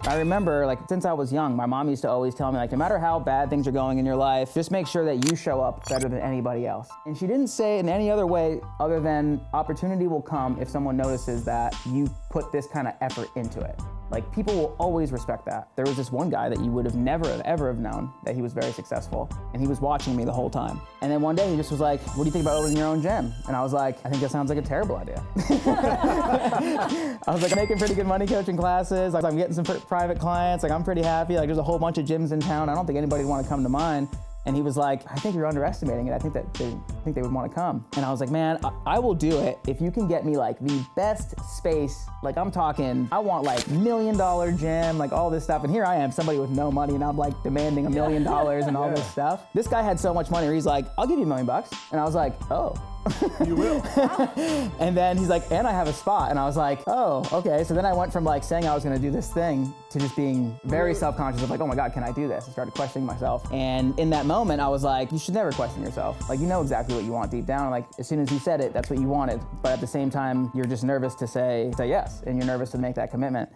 I remember, like, since I was young, my mom used to always tell me, like, no matter how bad things are going in your life, just make sure that you show up better than anybody else. And she didn't say it in any other way other than opportunity will come if someone notices that you put this kind of effort into it. Like, people will always respect that. There was this one guy that you would have never have ever have known that he was very successful, and he was watching me the whole time. And then one day he just was like, what do you think about opening your own gym? And I was like, I think that sounds like a terrible idea. I was like, I'm making pretty good money coaching classes. Like, I'm getting some private clients. Like, I'm pretty happy. Like, there's a whole bunch of gyms in town. I don't think anybody would want to come to mine. And he was like, I think you're underestimating it. I think they would want to come. And I was like, man, I will do it if you can get me like the best space. Like, I'm talking, I want like $1 million gym, like all this stuff. And here I am, somebody with no money, and I'm like demanding $1 million and all this stuff. This guy had so much money where he's like, I'll give you $1 million. And I was like, oh. You will. And then he's like, and I have a spot. And I was like, oh, okay. So then I went from like saying I was gonna do this thing to just being very self-conscious of like, oh my God, can I do this? I started questioning myself. And in that moment, I was like, you should never question yourself. Like, you know exactly what you want deep down. Like, as soon as you said it, that's what you wanted. But at the same time, you're just nervous to say yes. And you're nervous to make that commitment.